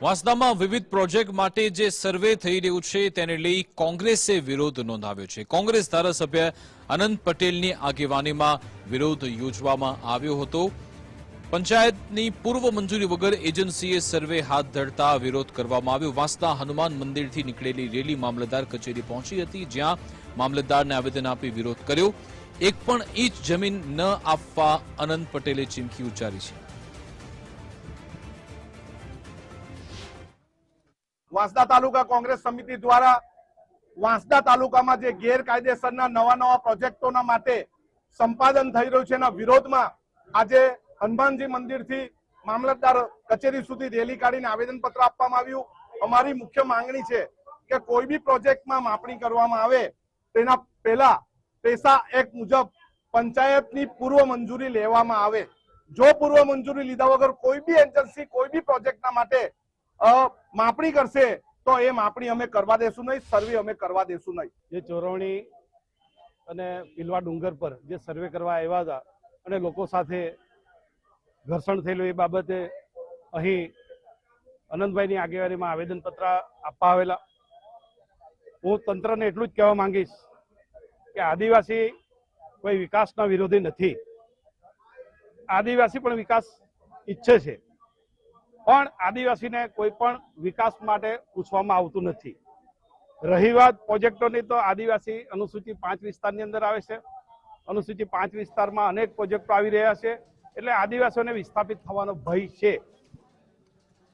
વાંસદામાં વિવિધ પ્રોજેક્ટ માટે જે સર્વે થઈ રહ્યું છે તેને લઈ કોંગ્રેસે વિરોધ નોંધાવ્યો છે। કોંગ્રેસ ધારાસભ્ય અનંત પટેલની આગેવાનીમાં વિરોધ યોજવામાં આવ્યો હતો। પંચાયતની પૂર્વ મંજૂરી વગર એજન્સીએ સર્વે હાથ ધરતા વિરોધ કરવામાં આવ્યો। વાંસદા હનુમાન મંદિરથી નીકળેલી રેલી મામલતદાર કચેરી પહોંચી હતી, જ્યાં મામલતદારને આવેદન આપી વિરોધ કર્યો। એક પણ ઇંચ જમીન ન આપવા અનંત પટેલે ચીમકી ઉચ્ચારી છે। વાંસદા તાલુકા કોંગ્રેસ સમિતિ દ્વારા વાંસદા તાલુકામાં જે ગેરકાયદેસરના નવા પ્રોજેક્ટોના માટે સંપાદન થઈ રહ્યું છે એના વિરોધમાં આજે હનુમાનજી મંદિરથી મામલતદાર કચેરી સુધી રેલી કાઢીને આવેદનપત્ર આપવામાં આવ્યું। અમારી મુખ્ય માંગણી છે કે કોઈ બી પ્રોજેક્ટમાં માપણી કરવામાં આવે તેના પહેલા પૈસા એક મુજબ પંચાયતની પૂર્વ મંજૂરી લેવામાં આવે। જો પૂર્વ મંજૂરી લીધા વગર કોઈ બી એજન્સી કોઈ બી પ્રોજેક્ટના માટે માપણી કરશે તો એ માપણી અમે કરવા દેશું નહીં, સર્વે અમે કરવા દેશું નહીં। જે ચોરવણી અને પીલવા ડુંગર પર જે સર્વે કરવા આવ્યા હતા અને લોકો સાથે ઘર્ષણ થયેલું એ બાબતે અહીં અનંતભાઈની આગેવાનીમાં આવેદનપત્ર આપવા આવેલા। હું તંત્રને એટલું જ કહેવા માંગીશ કે આદિવાસી કોઈ વિકાસના વિરોધી નથી, આદિવાસી પણ વિકાસ ઈચ્છે છે, પણ આદિવાસીને કોઈ પણ વિકાસ માટે પૂછવામાં આવતું નથી। રહી વાત પ્રોજેક્ટોની, તો આદિવાસી અનુસૂચિ 5 વિસ્તારની અંદર આવે છે। અનુસૂચિ 5 વિસ્તારમાં અનેક પ્રોજેક્ટો આવી રહ્યા છે, એટલે આદિવાસીઓને વિસ્થાપિત થવાનો ભય છે।